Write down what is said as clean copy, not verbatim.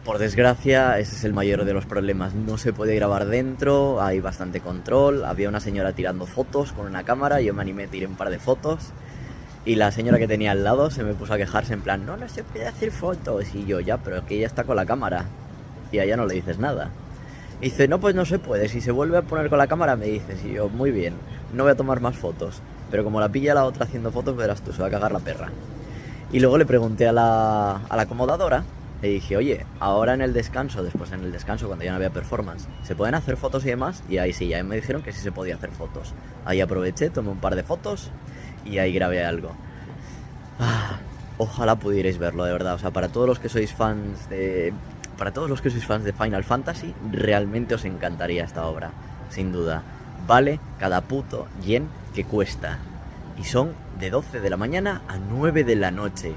Por desgracia, ese es el mayor de los problemas. No se puede grabar dentro, hay bastante control. Había una señora tirando fotos con una cámara, yo me animé, tiré un par de fotos. Y la señora que tenía al lado se me puso a quejarse en plan, no, no se puede hacer fotos. Y yo, ya, pero es que ella está con la cámara. Y a ella no le dices nada. Y dice, no, pues no se puede. Si se vuelve a poner con la cámara me dices. Y yo, muy bien, no voy a tomar más fotos. Pero como la pilla la otra haciendo fotos, verás tú, se va a cagar la perra. Y luego le pregunté a la acomodadora, le dije, oye, ahora en el descanso, después en el descanso cuando ya no había performance, ¿se pueden hacer fotos y demás? Y ahí sí, ya me dijeron que sí se podía hacer fotos. Ahí aproveché, tomé un par de fotos y ahí grabé algo. Ah, ojalá pudierais verlo, de verdad. O sea, para todos los que sois fans de... Para todos los que sois fans de Final Fantasy, realmente os encantaría esta obra, sin duda. Vale cada puto yen que cuesta. Y son de 12 de la mañana a 9 de la noche.